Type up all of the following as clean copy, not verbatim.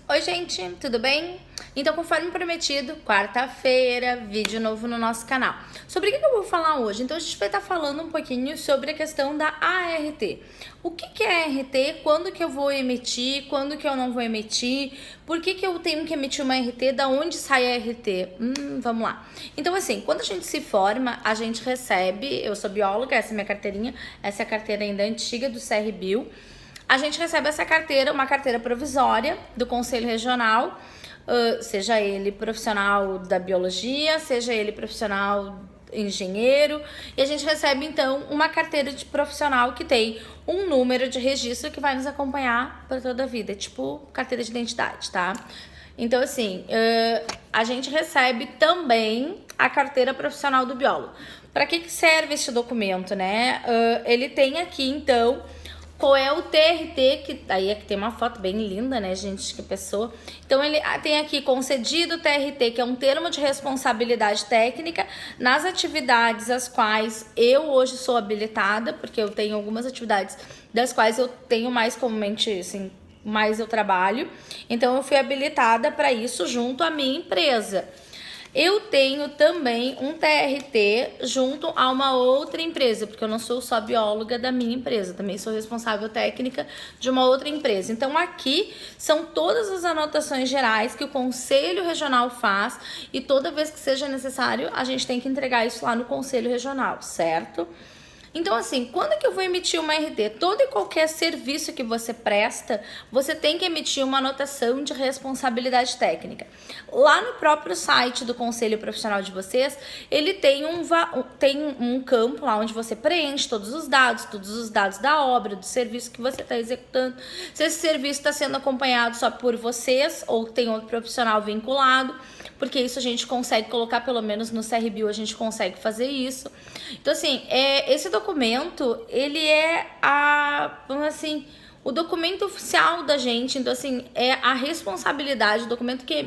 Oi, gente, tudo bem? Então, conforme prometido, quarta-feira, vídeo novo no nosso canal. Sobre o que eu vou falar hoje? Então, a gente vai estar falando um pouquinho sobre a questão da ART. O que é ART? Quando que eu vou emitir? Quando que eu não vou emitir? Por que eu tenho que emitir uma ART? Da onde sai a ART? Vamos lá. Então, assim, quando a gente se forma, a gente recebe... Eu sou bióloga, essa é minha carteirinha. Essa é a carteira ainda antiga do CRBio. A gente recebe essa carteira, uma carteira provisória do Conselho Regional, seja ele profissional da biologia, seja ele profissional engenheiro, e a gente recebe então uma carteira de profissional que tem um número de registro que vai nos acompanhar para toda a vida, tipo carteira de identidade, tá? Então, assim, a gente recebe também a carteira profissional do biólogo. Para que serve esse documento, né? Ele tem aqui, então, qual é o TRT, que aí é que tem uma foto bem linda, né, gente, que pessoa. Então, ele tem aqui concedido o TRT, que é um termo de responsabilidade técnica nas atividades às quais eu hoje sou habilitada, porque eu tenho algumas atividades das quais eu tenho mais comumente, assim, mais eu trabalho. Então, eu fui habilitada para isso junto à minha empresa. Eu tenho também um TRT junto a uma outra empresa, porque eu não sou só bióloga da minha empresa, também sou responsável técnica de uma outra empresa. Então aqui são todas as anotações gerais que o Conselho Regional faz e toda vez que seja necessário, a gente tem que entregar isso lá no Conselho Regional, certo? Então, assim, quando é que eu vou emitir uma RT? Todo e qualquer serviço que você presta, você tem que emitir uma anotação de responsabilidade técnica. Lá no próprio site do Conselho Profissional de vocês, ele tem um campo lá onde você preenche todos os dados da obra, do serviço que você está executando. Se esse serviço está sendo acompanhado só por vocês ou tem outro profissional vinculado, porque isso a gente consegue colocar, pelo menos no CRBio a gente consegue fazer isso. Então, assim, esse documento, ele é vamos assim, o documento oficial da gente. Então, assim, é a responsabilidade, o documento que é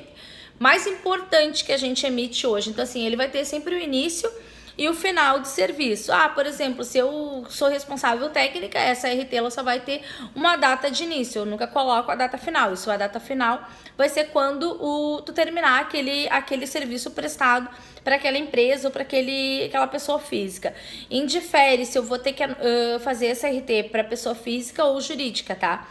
mais importante que a gente emite hoje. Então, assim, ele vai ter sempre o início e o final de serviço. Por exemplo, se eu sou responsável técnica, essa RT ela só vai ter uma data de início, eu nunca coloco a data final. Isso, a data final vai ser quando tu terminar aquele serviço prestado para aquela empresa ou para aquela pessoa física. Indifere se eu vou ter que fazer essa RT para pessoa física ou jurídica, tá?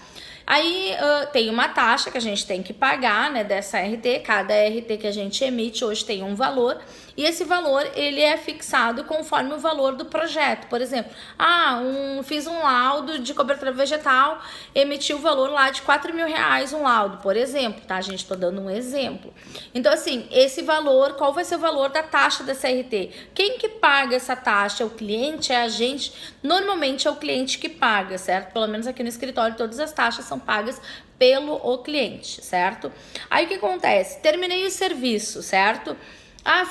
Aí tem uma taxa que a gente tem que pagar, né, dessa RT. Cada RT que a gente emite hoje tem um valor, e esse valor ele é fixado conforme o valor do projeto. Por exemplo, fiz um laudo de cobertura vegetal, emiti o valor lá de R$ 4.000 um laudo, por exemplo, tá, gente? Tô dando um exemplo. Então, assim, esse valor, qual vai ser o valor da taxa dessa RT? Quem que paga essa taxa? É o cliente? É a gente? Normalmente é o cliente que paga, certo? Pelo menos aqui no escritório todas as taxas são pagas pelo cliente, certo? Aí o que acontece? Terminei o serviço, certo?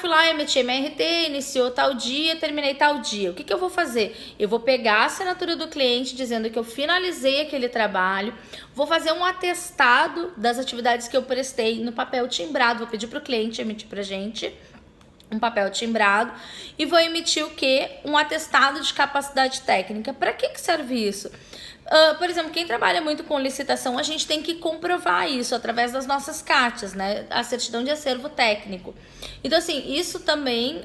Fui lá, emiti minha RT, iniciou tal dia, terminei tal dia. O que eu vou fazer? Eu vou pegar a assinatura do cliente dizendo que eu finalizei aquele trabalho, vou fazer um atestado das atividades que eu prestei no papel timbrado, vou pedir para o cliente emitir para a gente um papel timbrado e vou emitir o quê? Um atestado de capacidade técnica. Para que serve isso? Por exemplo, quem trabalha muito com licitação, a gente tem que comprovar isso através das nossas CATs, né? A certidão de acervo técnico. Então, assim, isso também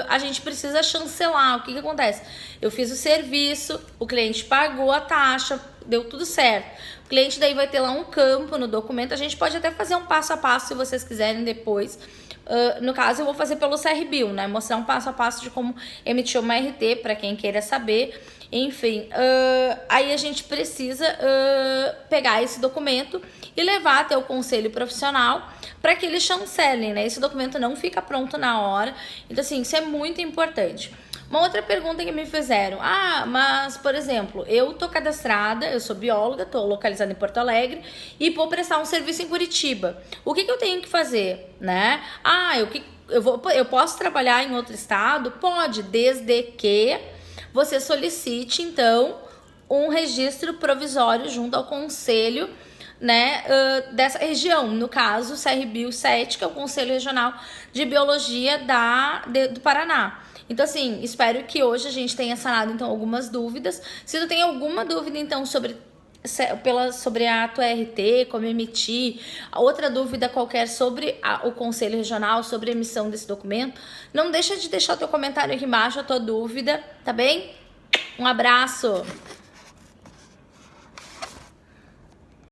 a gente precisa chancelar. O que acontece? Eu fiz o serviço, o cliente pagou a taxa, deu tudo certo. O cliente daí vai ter lá um campo no documento. A gente pode até fazer um passo a passo se vocês quiserem depois. No caso, eu vou fazer pelo CRBio, né? Mostrar um passo a passo de como emitir uma RT para quem queira saber. Enfim, aí a gente precisa pegar esse documento e levar até o conselho profissional para que eles chancelem, né? Esse documento não fica pronto na hora. Então, assim, isso é muito importante. Uma outra pergunta que me fizeram: mas, por exemplo, eu tô cadastrada, eu sou bióloga, tô localizada em Porto Alegre e vou prestar um serviço em Curitiba. O que eu tenho que fazer, né? Eu posso trabalhar em outro estado? Pode, desde que você solicite, então, um registro provisório junto ao conselho, né, dessa região, no caso, o CRBio 7, que é o Conselho Regional de Biologia do Paraná. Então, assim, espero que hoje a gente tenha sanado, então, algumas dúvidas. Se tu tem alguma dúvida, então, sobre sobre a tua RT, como emitir, outra dúvida qualquer sobre o Conselho Regional, sobre a emissão desse documento, não deixa de deixar o teu comentário aqui embaixo, a tua dúvida, tá bem? Um abraço!